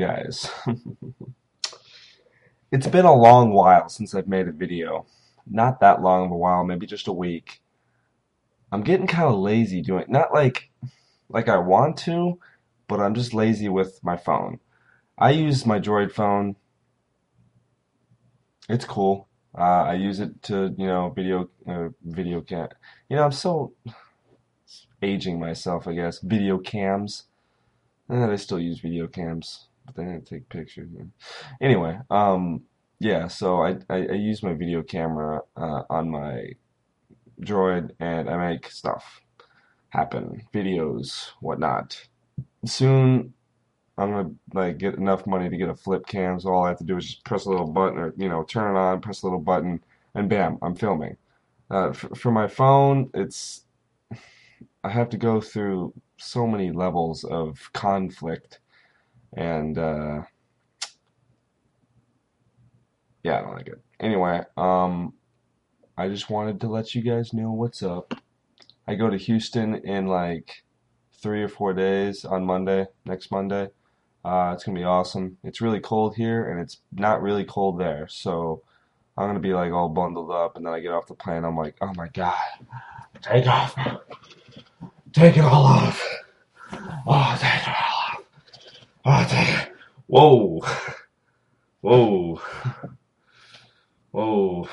guys. It's been a long while since I've made a video. Not that long of a while, maybe just a week. I'm getting kind of lazy doing it. Not like I want to, but I'm just lazy with my phone. I use my Droid phone. It's cool. I use it to, video cam. I'm so aging myself, I guess. Video cams. I still use video cams, but they didn't take pictures. Anyway, yeah, so I use my video camera on my Droid, and I make stuff happen, videos, whatnot. Soon, I'm gonna get enough money to get a flip cam, so all I have to do is just press a little button, or turn it on, press a little button, and bam, I'm filming. For my phone, I have to go through so many levels of conflict, and yeah, I don't like it. Anyway, I just wanted to let you guys know what's up. I go to Houston in like 3 or 4 days on Monday, next Monday. It's gonna be awesome. It's really cold here, and it's not really cold there, so I'm gonna be like all bundled up, and then I get off the plane. I'm like, oh my God, take off, take it all off. Oh, take it all off. Oh, take it. Whoa, whoa, whoa.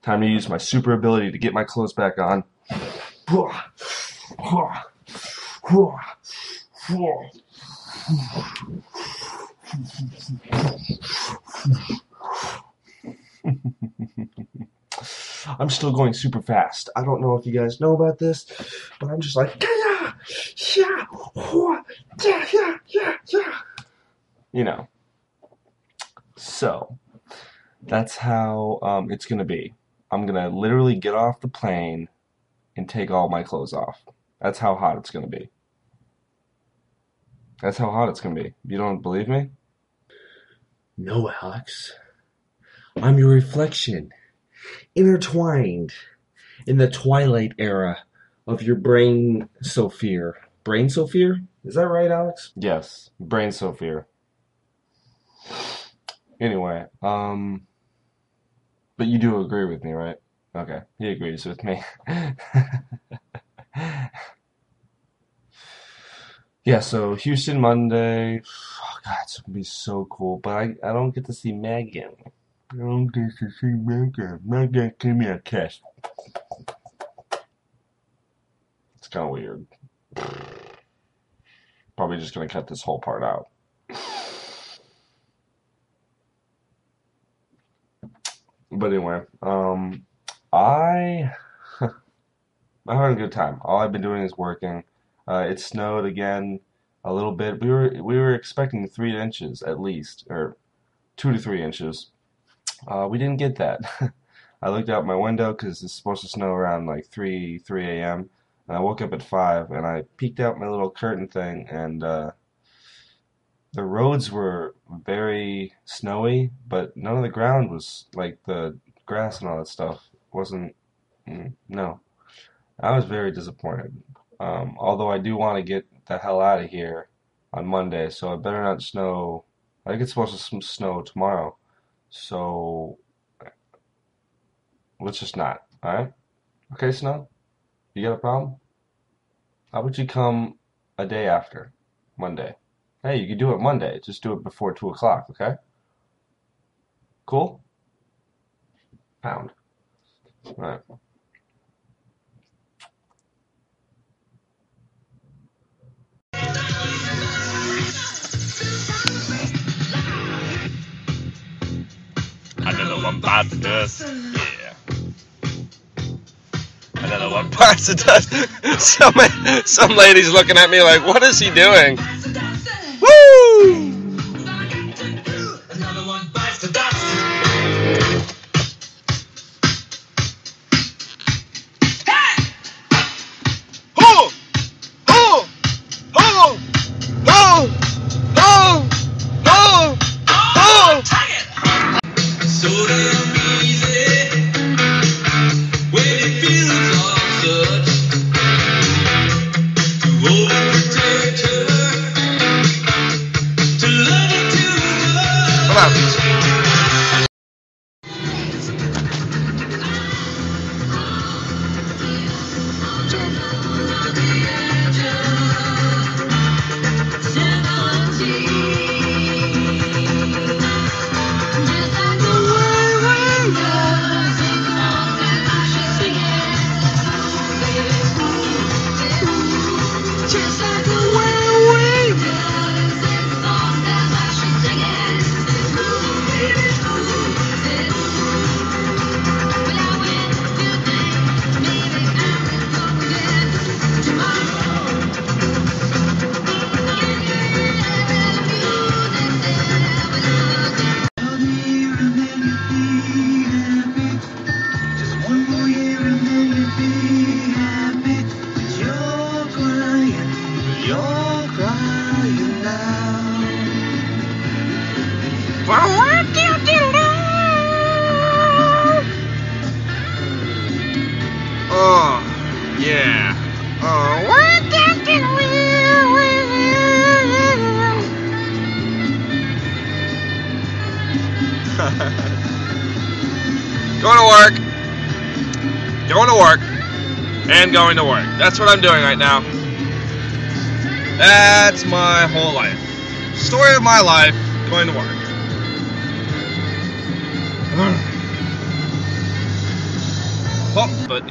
Time to use my super ability to get my clothes back on. I'm still going super fast. I don't know if you guys know about this, but I'm just like, yeah, yeah, yeah, yeah, yeah. So that's how it's gonna be. I'm gonna literally get off the plane and take all my clothes off. That's how hot it's gonna be. That's how hot it's gonna be. You don't believe me? No, Alex. I'm your reflection, intertwined in the twilight era of your brain Sophia. Brain Sophia? Is that right, Alex? Yes, brain Sophia. Anyway, but you do agree with me, right? Okay, he agrees with me. Yeah, so Houston Monday. Oh, God, it's gonna be so cool. But I don't get to see Megan. I don't get to see Megan. Megan, give me a kiss. It's kind of weird. Probably just gonna cut this whole part out. But anyway, I'm having a good time. All I've been doing is working. It snowed again a little bit. We were expecting 3 inches at least, or 2 to 3 inches. We didn't get that. I looked out my window because it's supposed to snow around like 3 a.m. and I woke up at 5 and I peeked out my little curtain thing, and the roads were very snowy, but none of the ground was, like the grass and all that stuff wasn't. No, I was very disappointed. Although I do want to get the hell out of here on Monday, so it better not snow. I think it's supposed to snow tomorrow, so let's just not. All right? Okay, snow? You got a problem? How about you come a day after Monday? Hey, you can do it Monday. Just do it before 2 o'clock, okay? Cool? Pound. All right. Another one bites the dust. Yeah. Another one bites the dust. Some lady's looking at me like, what is he doing? Woo! Another one bites the dust. Hey! Ho! Ho! Ho! Ho! Ho! Ho! Ho! Take it! So damn easy when it feels all such to overprotect her. work, and going to work. That's what I'm doing right now. That's my whole life. Story of my life, going to work. Oh, but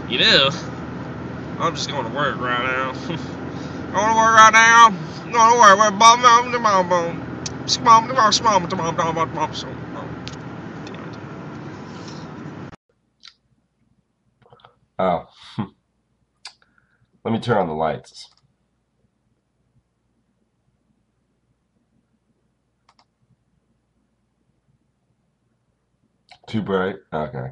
you do. I'm just going to work right now. Going to work right now. Going to work with Oh, let me turn on the lights. Too bright? Okay.